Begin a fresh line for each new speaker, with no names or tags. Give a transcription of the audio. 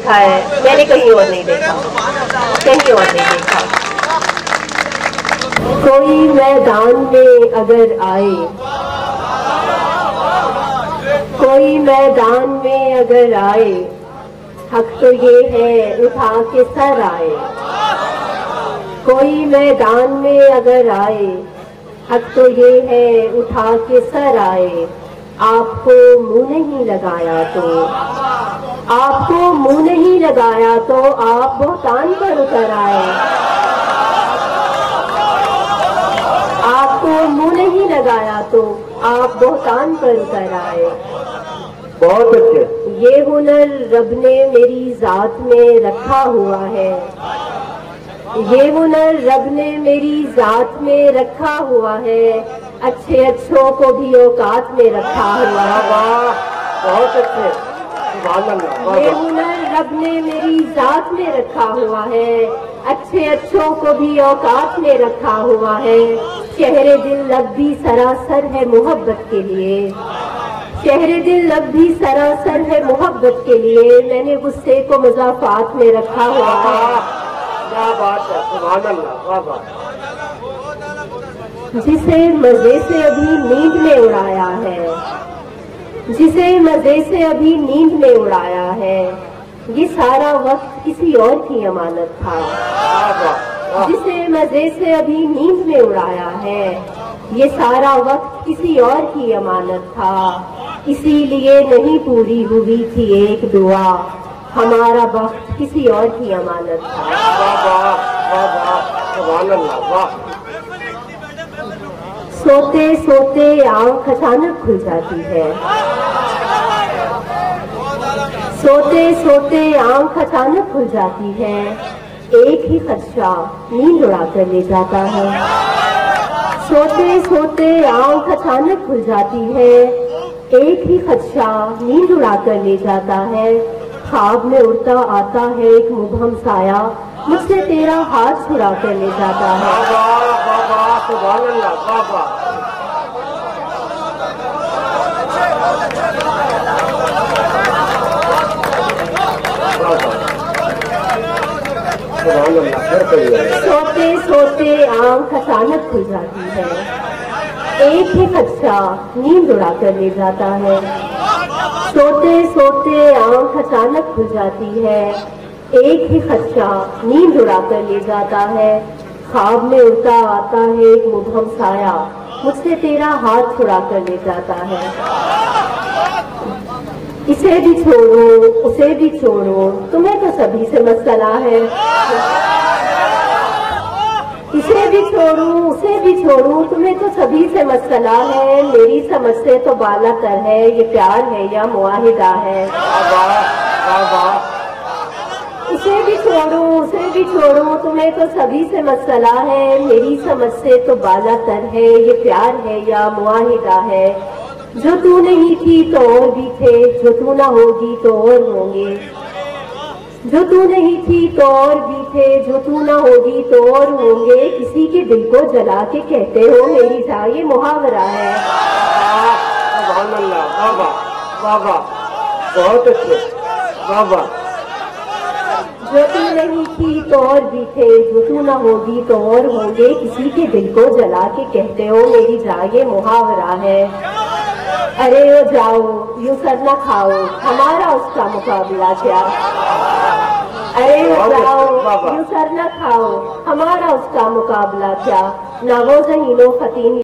देखा है, मैंने कहीं और नहीं देखा, कहीं और नहीं देखा। कोई मैदान में अगर आए, कोई मैदान में अगर आए, हक तो ये है उठा के सर आए। कोई मैदान में अगर आए, हक तो ये है उठा के सर आए। आपको मुंह नहीं लगाया तो, आपको मुंह नहीं लगाया तो आप बहुतान पर उतर आए। आपको मुंह नहीं लगाया तो आप बहुतान पर उतर आए।
बहुत अच्छे।
ये हुनर रब ने मेरी जात में रखा हुआ है, ये हुनर रब ने मेरी जात में रखा हुआ है। अच्छे अच्छों को भी औकात में रखा हुआ है।
बहुत अच्छे।
ये हुनर रब ने मेरी जात में रखा हुआ है, अच्छे अच्छों को भी औकात में रखा हुआ है। शहरे दिल लब भी सरासर है मोहब्बत के लिए, शहरे दिल लब भी सरासर है मोहब्बत के लिए। मैंने गुस्से को मुज़ाफ़ात में रखा हुआ है।
क्या बात है, सुभान अल्लाह, वाह वाह।
जिसे मजे से अभी नींद में उड़ाया है, जिसे मजे से अभी नींद में उड़ाया है, ये सारा वक्त किसी और की अमानत था। जिसे मजे से अभी नींद में उड़ाया है, ये सारा वक्त किसी और की अमानत था। इसीलिए नहीं पूरी हुई थी एक दुआ, हमारा वक्त किसी और की अमानत था।
वाह वाह वाह वाह, सुभान अल्लाह, वाह।
सोते सोते आंख अचानक खुल जाती है, सोते सोते आंख अचानक खुल जाती है। एक ही खदशा नींद उड़ा कर ले जाता है। सोते सोते आंख अचानक खुल जाती है, एक ही खदशा नींद उड़ा कर ले जाता है। ख्वाब में उड़ता आता है एक मुबहम साया, मुझसे तेरा हाथ छुड़ा कर ले जाता है।
सुभान अल्लाह, वाह वाह।
सोते सोते आंख अचानक खुल जाती है, एक ही खदशा नींद उड़ा कर ले जाता है। सोते सोते आंख अचानक खुल जाती है, एक ही खदशा नींद उड़ा कर ले जाता है। ख्वाब में उड़ता आता है एक मुबहम साया, मुझसे तेरा हाथ छुड़ा कर ले जाता है। इसे भी छोड़ो उसे भी छोड़ो, तुम्हें तो सभी से मसला है। इसे भी छोड़ूं उसे भी छोड़ूं, तुम्हें तो सभी से मसला है। मेरी समझ से तो बालातर है, ये प्यार है या मुआहिदा है। इसे भी छोड़ूं उसे भी छोड़ूं, तुम्हें तो सभी से मसला है। मेरी समझ से तो बालातर है, ये प्यार है या मुआहिदा है। जो तू नहीं थी तो और भी थे, जो तू ना होगी तो और होंगे। जो तू नहीं थी तो और भी थे, जो तू ना होगी तो और होंगे। किसी के दिल को जला के कहते हो मेरी जान, ये मुहावरा है।
सुभान अल्लाह, वाह वाह वाह वाह, बहुत अच्छे, वाह वाह।
जो तू नहीं थी तो और भी थे, जो तू ना होगी तो और होंगे। किसी के दिल को जला के कहते हो मेरी जान, ये मुहावरा है। अरे वो जाओ यूं सर न खाओ, हमारा उसका मुकाबला क्या। अरे वो जाओ यूं सर न खाओ, हमारा उसका मुकाबला क्या। ना वो ज़हीनो फतीन